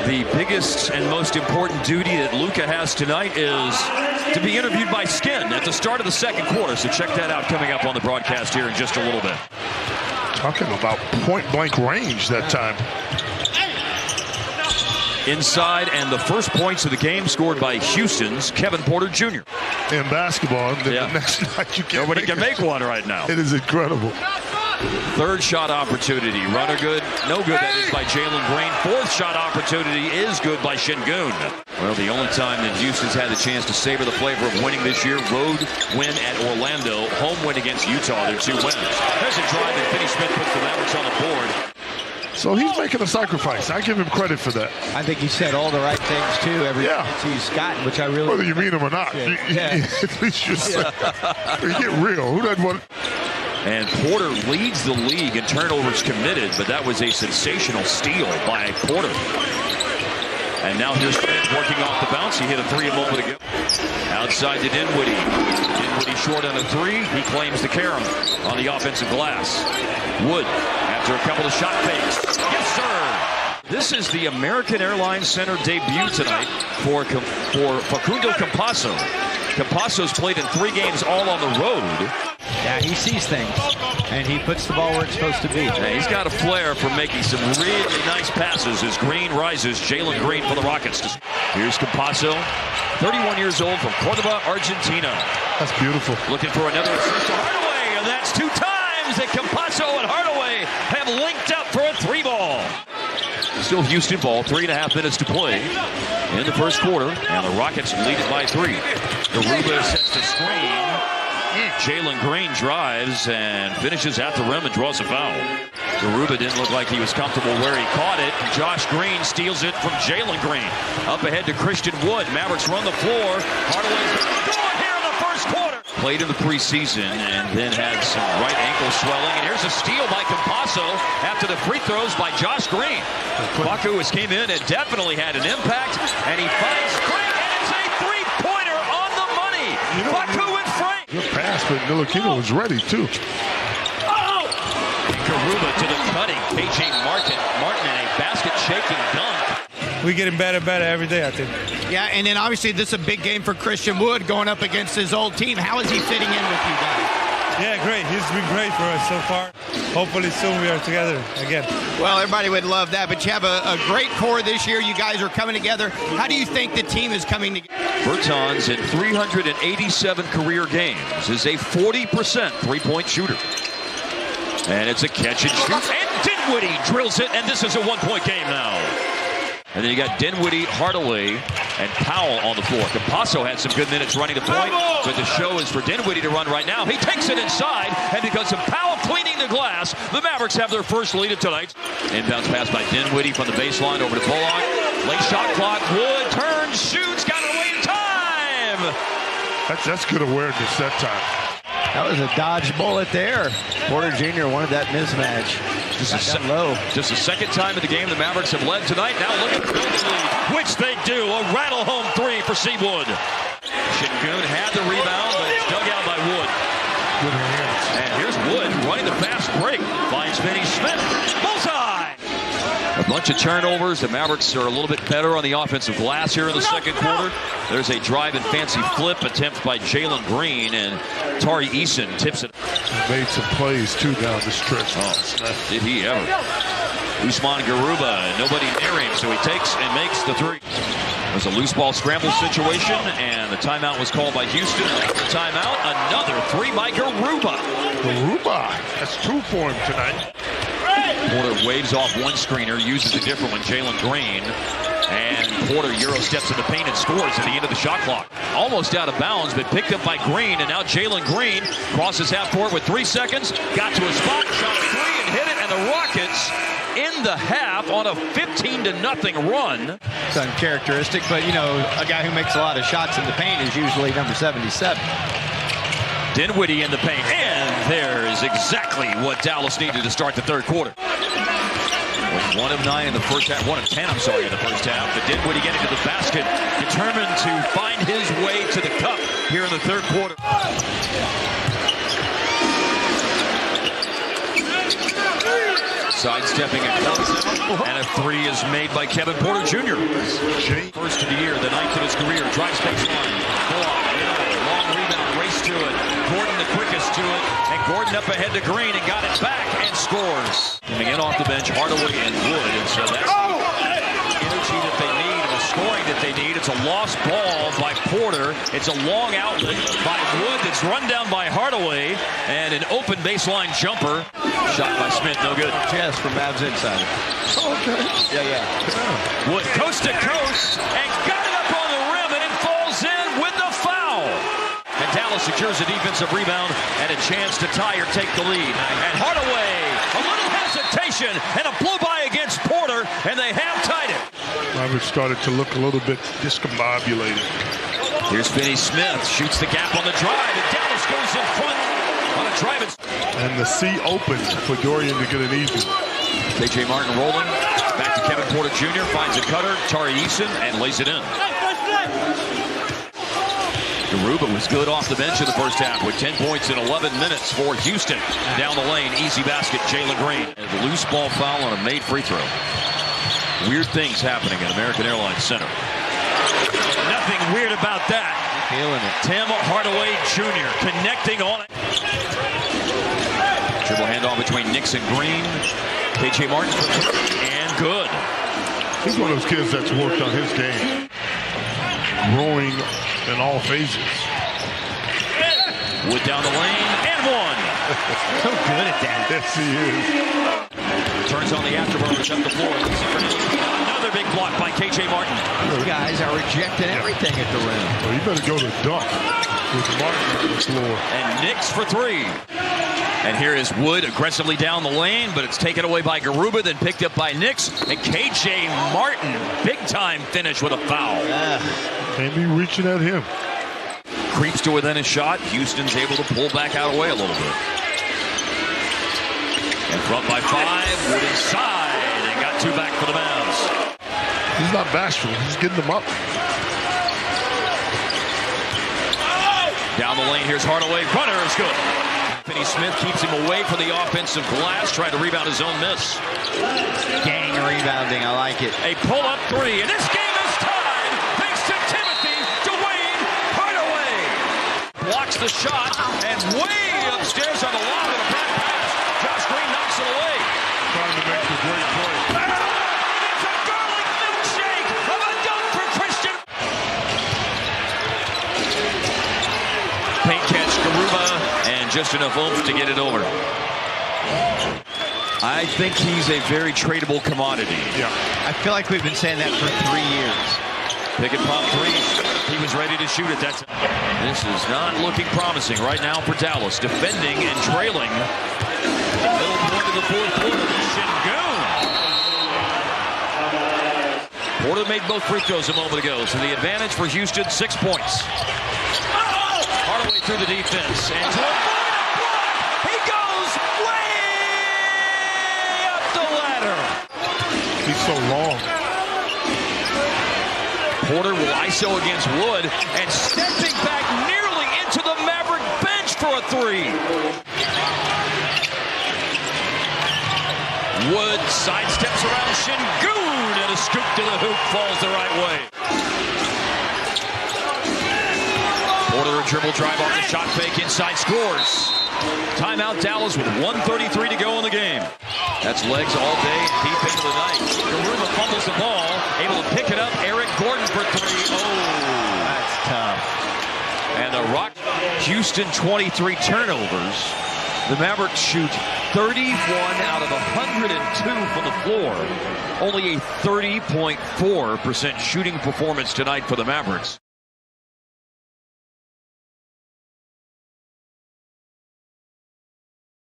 The biggest and most important duty that Luka has tonight is to be interviewed by Skin at the start of the second quarter. So check that out coming up on the broadcast here in just a little bit. Talking about point-blank range that time. Inside, and the first points of the game scored by Houston's Kevin Porter Jr. In basketball, the next night you can't Nobody can make one right now. It is incredible. Third shot opportunity. Runner good. No good. That is by Jalen Green. Fourth shot opportunity is good by Şengün. Well, the only time that Houston's had the chance to savor the flavor of winning this year, road win at Orlando, home win against Utah, their 2 winners. There's a drive, and Finney Smith puts the Mavericks on the board. So he's making a sacrifice. I give him credit for that. I think he said all the right things, too, every chance he's gotten, which I really... Whether you mean him or not. At least you say, get real. Who doesn't want... And Porter leads the league in turnovers committed, but that was a sensational steal by Porter. And now here's Fred working off the bounce. He hit a 3 a moment ago. Outside to Dinwiddie. Dinwiddie short on a 3. He claims the carom on the offensive glass. Wood, after a couple of shot fakes. Yes, sir. This is the American Airlines Center debut tonight for Facundo Campazzo. Campazzo's played in 3 games all on the road. Yeah, he sees things, and he puts the ball where it's supposed to be. Yeah, he's got a flair for making some really nice passes as Green rises. Jalen Green for the Rockets. Here's Campazzo, 31 years old, from Cordoba, Argentina. That's beautiful. Looking for another assist to Hardaway, and that's 2 times that Campazzo and Hardaway have linked up for a 3-ball. Still Houston ball, 3.5 minutes to play in the first quarter, and the Rockets lead it by 3. Garuba sets the screen. Jalen Green drives and finishes at the rim and draws a foul. Garuba didn't look like he was comfortable where he caught it. Josh Green steals it from Jalen Green. Up ahead to Christian Wood. Mavericks run the floor. Hardaway's going here in the first quarter. Played in the preseason and then had some right ankle swelling. And here's a steal by Campazzo after the free throws by Josh Green. Facu came in and definitely had an impact. And he finds Green, and it's a three-pointer on the money. Facu in front. Good pass, but Ntilikina was ready, too. Garuba to the cutting. KJ Martin in a basket-shaking dunk. We're getting better and better every day, I think. Yeah, and then obviously this is a big game for Christian Wood going up against his old team. How is he fitting in with you guys? Yeah, great. He's been great for us so far. Hopefully soon we are together again. Well, everybody would love that, but you have a great core this year. You guys are coming together. How do you think the team is coming together? Bertans, in 387 career games, is a 40% three-point shooter. And it's a catch and shoot. And Dinwiddie drills it, and this is a one-point game now. And then you got Dinwiddie, Hardaway, and Powell on the floor. Campazzo had some good minutes running the point, but the show is for Dinwiddie to run right now. He takes it inside, and because of Powell cleaning the glass, the Mavericks have their first lead of tonight. Inbounds pass by Dinwiddie from the baseline over to Bullock. Late shot clock. Wood turns, shoots, got it away in time. That's good awareness that time. That was a dodged bullet there. Porter Jr. wanted that mismatch. Just the second time in the game the Mavericks have led tonight. Now looking to build the lead, which they do. A rattle home 3 for Seawood. Şengün had the rebound, but it's dug out by Wood. Good hands. And here's Wood running the fast break. Finds Finney Smith. Bullseye! A bunch of turnovers. The Mavericks are a little bit better on the offensive glass here in the second quarter. There's a drive and fancy flip attempt by Jalen Green, and Tari Eason tips it. He made some plays, too, down the stretch. Oh, did he ever. Usman Garuba, nobody near him, so he takes and makes the 3. It was a loose ball scramble situation, and the timeout was called by Houston. Timeout, another 3 by Garuba. Garuba, that's 2 for him tonight. Porter waves off one screener, uses a different one, Jalen Green. And Porter Euro steps in the paint and scores at the end of the shot clock. Almost out of bounds, but picked up by Green. And now Jalen Green crosses half court with 3 seconds. Got to a spot, shot a 3 and hit it. And the Rockets in the half on a 15-0 run. It's uncharacteristic, but, you know, a guy who makes a lot of shots in the paint is usually number 77. Dinwiddie in the paint, and there's exactly what Dallas needed to start the third quarter. 1 of 9 in the first half, 1 of 10, I'm sorry, in the first half. But Dinwiddie getting to the basket, determined to find his way to the cup here in the third quarter. Sidestepping a closeout, and a three is made by Kevin Porter Jr. First of the year, the ninth of his career. Drives baseline. Long rebound, race to it. Gordon the quickest to it, and Gordon up ahead to Green and got it back and scores. Coming in off the bench, Hardaway and Wood, and so that's the energy that they need and the scoring that they need. It's a lost ball by Porter. It's a long outlet by Wood that's run down by Hardaway, and an open baseline jumper. Shot by Smith, no good. Yes, from Mavs inside. Okay. Yeah. Wood coast to coast and got it up on the rim, and it falls in with the foul. And Dallas secures a defensive rebound and a chance to tie or take the lead. And Hardaway, a little hesitation and a blow-by against Porter, and they have tied it. Mavericks started to look a little bit discombobulated. Here's Finney-Smith, shoots the gap on the drive, and Dallas goes in front on a drive. And the C opens for Dorian to get an easy. K.J. Martin rolling, back to Kevin Porter Jr., finds a cutter, Tari Eason, and lays it in. Garuba was good off the bench in the first half with 10 points in 11 minutes for Houston. Down the lane, easy basket, Jalen Green. And a loose ball foul on a made free throw. Weird things happening at American Airlines Center. Nothing weird about that. Feeling it. Tim Hardaway Jr. connecting on it. Dribble handoff between Nix and Green. K.J. Martin and good. He's one of those kids that's worked on his game. Growing in all phases. Wood down the lane and one. So good at that. Yes, he is. Turns on the afterburners up the floor. Another big block by K.J. Martin. These guys are rejecting everything at the rim. Well, you better go to dunk with Martin on the floor. And Nix for three. And here is Wood aggressively down the lane, but it's taken away by Garuba, then picked up by Nix. And K.J. Martin, big-time finish with a foul. Can't be reaching at him. Creeps to within a shot. Houston's able to pull back out away a little bit. And front by 5. Wood inside. And got two back for the Mavs. He's not bashful. He's getting them up. Down the lane, here's Hardaway. Runner is good. Finney-Smith keeps him away from the offensive glass, trying to rebound his own miss. Gang rebounding, I like it. A pull-up three, and this game is tied thanks to Timothy Dwayne Hardaway. Blocks the shot, and way upstairs on the lob with a back pass. Josh Green knocks it away. Trying to make the great play. It's a garlic milkshake of a dunk for Christian. Paint catch, Garuba, and just enough oomph to get it over. I think he's a very tradable commodity. Yeah. I feel like we've been saying that for 3 years. Pick and pop three. He was ready to shoot it. This is not looking promising right now for Dallas. Defending and trailing. The middle point of the fourth quarter. Şengün. Porter made both free throws a moment ago, so the advantage for Houston, 6 points. Hardaway through the defense. And to avoid a block, he goes way up the ladder. He's so long. Porter will ISO against Wood and stepping back nearly into the Maverick bench for a three. Wood sidesteps around Şengün and a scoop to the hoop falls the right way. Porter a dribble drive off the shot fake inside, scores. Timeout Dallas with 1:33 to go in the game. That's legs all day and deep into the night. Garuba fumbles the ball, able to pick it up. Eric Gordon for three. Oh, That's tough. and the Rock Houston 23 turnovers. The Mavericks shoot 31 out of 102 from the floor. Only a 30.4% shooting performance tonight for the Mavericks.